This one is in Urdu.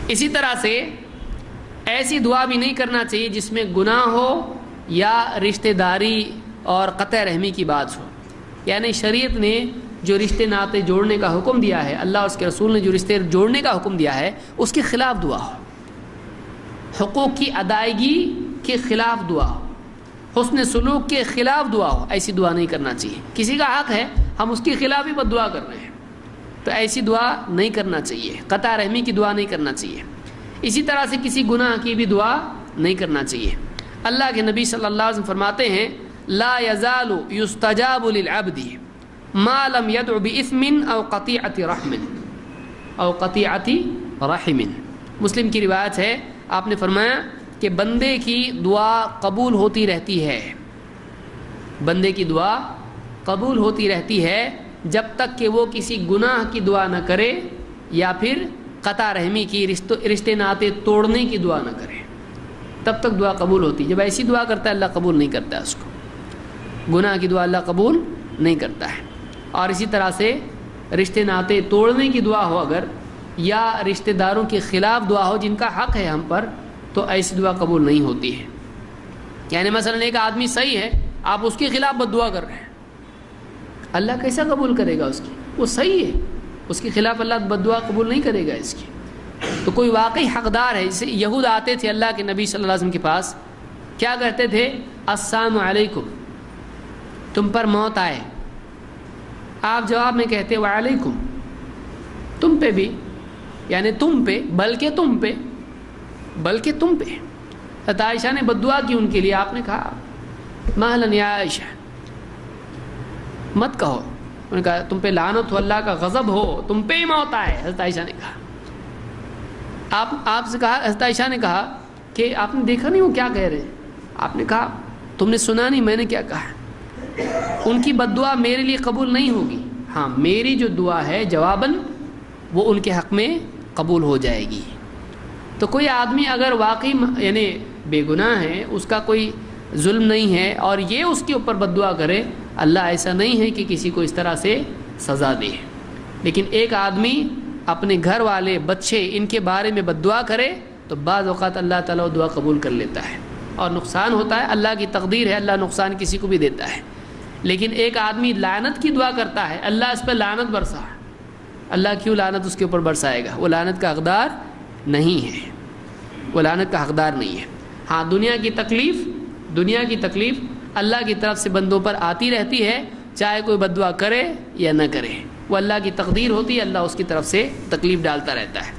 اسی طرح سے ایسی دعا بھی نہیں کرنا چاہیے جس میں گناہ ہو یا رشتہ داری اور قطع رحمی کی بات ہو. یعنی شریعت نے جو رشتے ناطے جوڑنے کا حکم دیا ہے، اللہ اور اس کے رسول نے جو رشتے جوڑنے کا حکم دیا ہے، اس کے خلاف دعا ہو، حقوق کی ادائیگی کے خلاف دعا ہو، حسن سلوک کے خلاف دعا ہو. ایسی دعا نہیں کرنا چاہیے. کسی کا حق ہے، ہم اس کے خلاف ہی بد دعا کر رہے ہیں، تو ایسی دعا نہیں کرنا چاہیے. قطع رحمی کی دعا نہیں کرنا چاہیے. اسی طرح سے کسی گناہ کی بھی دعا نہیں کرنا چاہیے. اللہ کے نبی صلی اللہ علیہ وسلم فرماتے ہیں لا یزال یستجاب للعبد ما لم يدع بإثم او قطیعۃ رحم. مسلم کی روایت ہے، آپ نے فرمایا کہ بندے کی دعا قبول ہوتی رہتی ہے، بندے کی دعا قبول ہوتی رہتی ہے جب تک کہ وہ کسی گناہ کی دعا نہ کرے یا پھر قطع رحمی کی رشتے ناطے توڑنے کی دعا نہ کرے، تب تک دعا قبول ہوتی. جب ایسی دعا کرتا ہے اللہ قبول نہیں کرتا ہے اس کو. گناہ کی دعا اللہ قبول نہیں کرتا ہے. اور اسی طرح سے رشتے ناطے توڑنے کی دعا ہو اگر، یا رشتہ داروں کے خلاف دعا ہو جن کا حق ہے ہم پر، تو ایسی دعا قبول نہیں ہوتی ہے. یعنی مثلا ایک آدمی صحیح ہے، آپ اس کے خلاف بد دعا کر رہے ہیں، اللہ کیسا قبول کرے گا اس کی؟ وہ صحیح ہے، اس کے خلاف اللہ بد دعا قبول نہیں کرے گا اس کی. تو کوئی واقعی حقدار ہے. جیسے یہود آتے تھے اللہ کے نبی صلی اللہ علیہ وسلم کے پاس، کیا کہتے تھے؟ السلام علیکم، تم پر موت آئے. آپ جواب میں کہتے وعلیکم، تم پہ بھی، یعنی تم پہ، بلکہ تم پہ، بلکہ تم پہ. حضرت عائشہ نے بد دعا کی ان کے لیے. آپ نے کہا مہلا یا عائشہ، مت کہو. انہوں نے کہا تم پہ لعنت ہو، اللہ کا غضب ہو، تم پہ ہی موت آئے. حضرت عائشہ نے کہا، آپ سے کہا، حضرت عائشہ نے کہا کہ آپ نے دیکھا نہیں وہ کیا کہہ رہے ہیں؟ آپ نے کہا تم نے سنا نہیں میں نے کیا کہا؟ ان کی بد دعا میرے لیے قبول نہیں ہوگی، ہاں میری جو دعا ہے جواباً وہ ان کے حق میں قبول ہو جائے گی. تو کوئی آدمی اگر واقعی یعنی بے گناہ ہے، اس کا کوئی ظلم نہیں ہے، اور یہ اس کے اوپر بد دعا کرے، اللہ ایسا نہیں ہے کہ کسی کو اس طرح سے سزا دے. لیکن ایک آدمی اپنے گھر والے، بچے، ان کے بارے میں بد دعا کرے تو بعض اوقات اللہ تعالیٰ دعا قبول کر لیتا ہے اور نقصان ہوتا ہے. اللہ کی تقدیر ہے، اللہ نقصان کسی کو بھی دیتا ہے. لیکن ایک آدمی لعنت کی دعا کرتا ہے، اللہ اس پہ لعنت برسا، اللہ کیوں لعنت اس کے اوپر برسائے گا؟ وہ لعنت کا حقدار نہیں ہے، وہ لعنت کا حقدار نہیں ہے. ہاں دنیا کی تکلیف اللہ کی طرف سے بندوں پر آتی رہتی ہے، چاہے کوئی بد دعا کرے یا نہ کرے. وہ اللہ کی تقدیر ہوتی ہے، اللہ اس کی طرف سے تکلیف ڈالتا رہتا ہے.